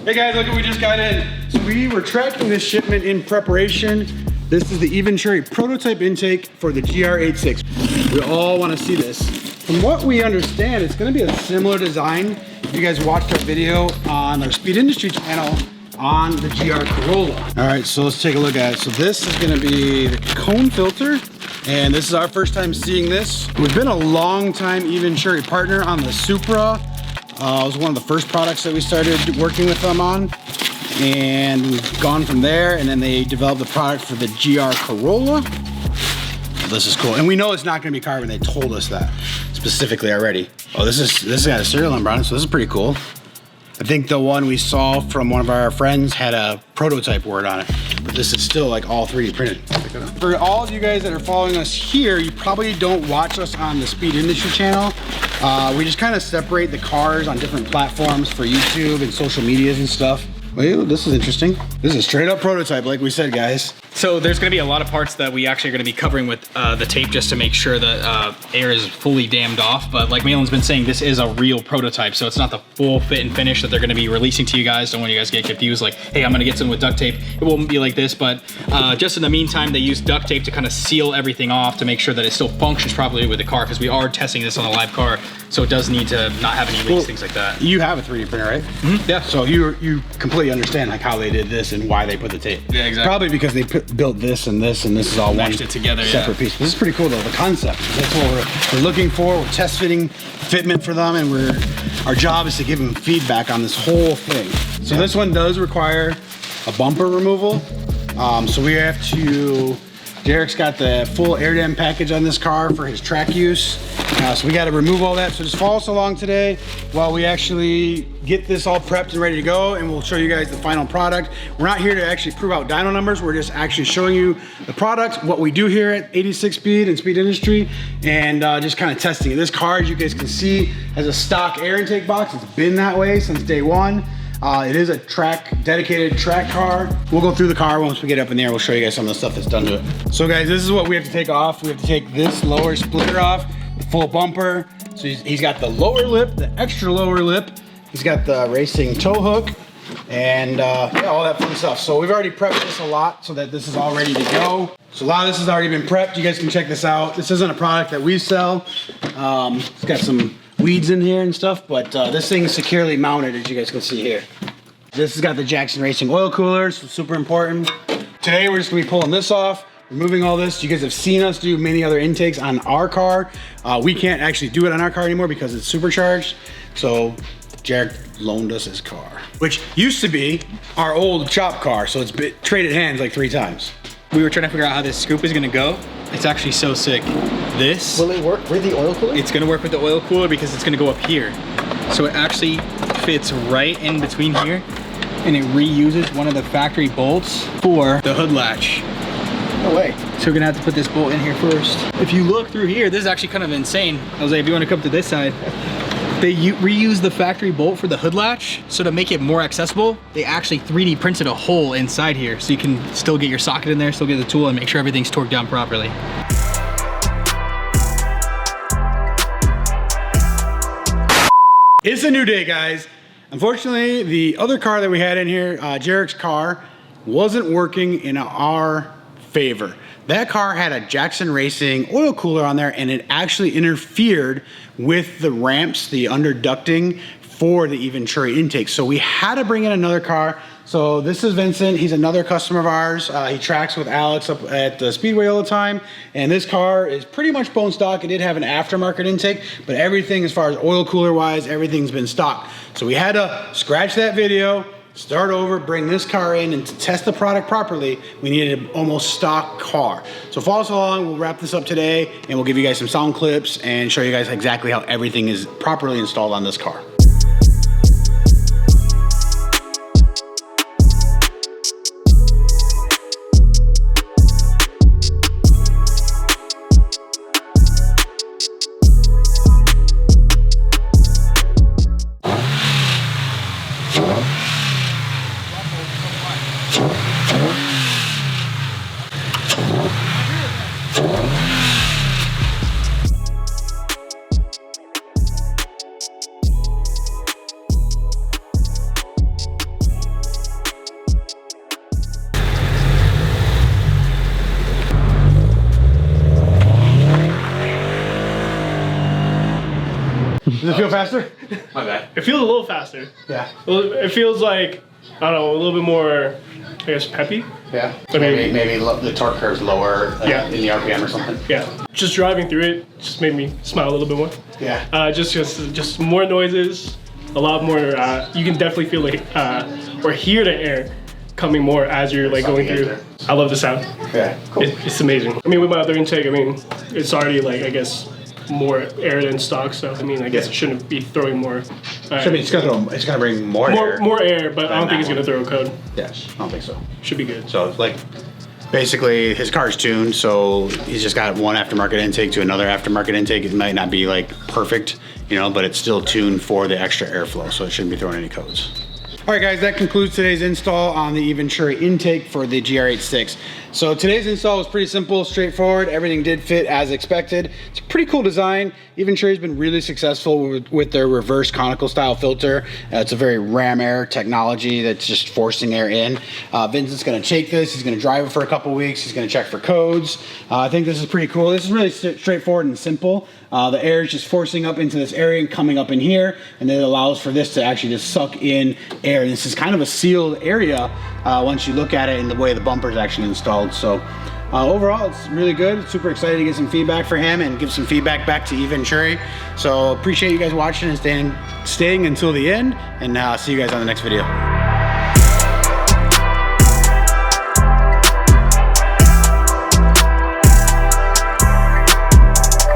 Hey guys, look what we just got in. So we were tracking this shipment in preparation. This is the Eventuri prototype intake for the GR86. We all want to see this. From what we understand, it's going to be a similar design. If you guys watched our video on our Speed Industry channel on the GR Corolla. All right, so let's take a look at it. So this is going to be the cone filter. And this is our first time seeing this. We've been a long time Eventuri partner on the Supra. It was one of the first products that we started working with them on. And we've gone from there, and then they developed the product for the GR Corolla. This is cool. And we know it's not gonna be carbon. They told us that specifically already. Oh, this got a serial number on it, so this is pretty cool. I think the one we saw from one of our friends had a prototype word on it, but this is still like all 3D printed. For all of you guys that are following us here, you probably don't watch us on the Speed Industry channel. We just kind of separate the cars on different platforms for YouTube and social medias and stuff. Well, this is interesting. This is a straight up prototype, like we said, guys. So there's gonna be a lot of parts that we actually are gonna be covering with the tape just to make sure that air is fully dammed off. But like Malin's been saying, this is a real prototype. So it's not the full fit and finish that they're gonna be releasing to you guys. Don't want you guys to get confused like, hey, I'm gonna get something with duct tape. It won't be like this, but just in the meantime, they use duct tape to kind of seal everything off to make sure that it still functions properly with the car, because we are testing this on a live car. So it does need to not have any leaks, things like that. You have a 3D printer, right? Mm-hmm. Yeah. So you completely understand like how they did this and why they put the tape. Yeah, exactly. Probably because they built this and this is all Meshed one it together, separate piece. This is pretty cool though, the concept. That's what we're looking for. We're test fitting fitment for them, and our job is to give them feedback on this whole thing. So this one does require a bumper removal. So we have to, Derek's got the full air dam package on this car for his track use. So we got to remove all that. So just follow us along today while we actually get this all prepped and ready to go, and we'll show you guys the final product. We're not here to actually prove out dyno numbers. We're just actually showing you the product, what we do here at 86 Speed and Speed Industry, and just kind of testing it. This car, as you guys can see, has a stock air intake box. It's been that way since day one. It is a dedicated track car. We'll go through the car once we get up in there. We'll show you guys some of the stuff that's done to it. So guys, this is what we have to take off. We have to take this lower splitter off, the full bumper. So he's got the lower lip, the extra lower lip. He's got the racing tow hook, and yeah, all that fun stuff. So we've already prepped this a lot so that this is all ready to go. So a lot of this has already been prepped. You guys can check this out. This isn't a product that we sell. It's got some weeds in here and stuff, but this thing is securely mounted, as you guys can see here. This has got the Jackson Racing oil cooler, so super important. Today we're just gonna be pulling this off, removing all this. You guys have seen us do many other intakes on our car. We can't actually do it on our car anymore because it's supercharged. So Jared loaned us his car, which used to be our old shop car, so it's been traded hands like 3 times. We were trying to figure out how this scoop is gonna go. It's actually so sick. This, will it work with the oil cooler? It's gonna work with the oil cooler because it's gonna go up here. So it actually fits right in between here, and it reuses one of the factory bolts for the hood latch. No way. So we're gonna have to put this bolt in here first. If you look through here, this is actually kind of insane. I was like, if you wanna come to this side, they reuse the factory bolt for the hood latch. So to make it more accessible, they actually 3D printed a hole inside here so you can still get your socket in there, still get the tool, and make sure everything's torqued down properly. It's a new day, guys. Unfortunately, the other car that we had in here, Jarek's car, wasn't working in our favor. That car had a Jackson Racing oil cooler on there, and it actually interfered with the ramps, the underducting for the Eventuri intake. So we had to bring in another car. So this is Vincent. He's another customer of ours. He tracks with Alex up at the Speedway all the time. And this car is pretty much bone stock. It did have an aftermarket intake, but everything as far as oil cooler wise, everything's been stock. So we had to scratch that video, start over, bring this car in, and to test the product properly, we needed an almost stock car. So follow us along, we'll wrap this up today, and we'll give you guys some sound clips and show you guys exactly how everything is properly installed on this car. feel faster? My bad. It feels a little faster. Yeah. It feels like, I don't know, a little bit more, I guess, peppy. Yeah. But Maybe the torque curve's lower in the RPM or something. Yeah. Just driving through it just made me smile a little bit more. Yeah. Just more noises, a lot more. You can definitely feel like or hear the air coming more as you're like going through. I love the sound. Yeah. Cool. It's amazing. I mean, with my other intake, I mean, it's already like, I guess, more air than stock. So I mean, I guess it shouldn't be throwing more. It's gonna bring more air. More air, but I don't think it's gonna throw a code. Yes, I don't think so. Should be good. So like, basically his car's tuned, so he's just got one aftermarket intake to another aftermarket intake. It might not be like perfect, you know, but it's still tuned for the extra airflow, so it shouldn't be throwing any codes. All right, guys, that concludes today's install on the Eventuri intake for the GR86. So today's install was pretty simple, straightforward. Everything did fit as expected. It's a pretty cool design. Eventuri's been really successful with their reverse conical style filter. It's a very ram air technology that's just forcing air in. Vincent's gonna take this, he's gonna drive it for a couple weeks, he's gonna check for codes. I think this is pretty cool. This is really straightforward and simple. The air is just forcing up into this area and coming up in here, and then it allows for this to actually just suck in air. This is kind of a sealed area once you look at it and the way the bumper is actually installed. So overall, it's really good. Super excited to get some feedback for him and give some feedback back to Eventuri. So appreciate you guys watching and staying until the end, and see you guys on the next video.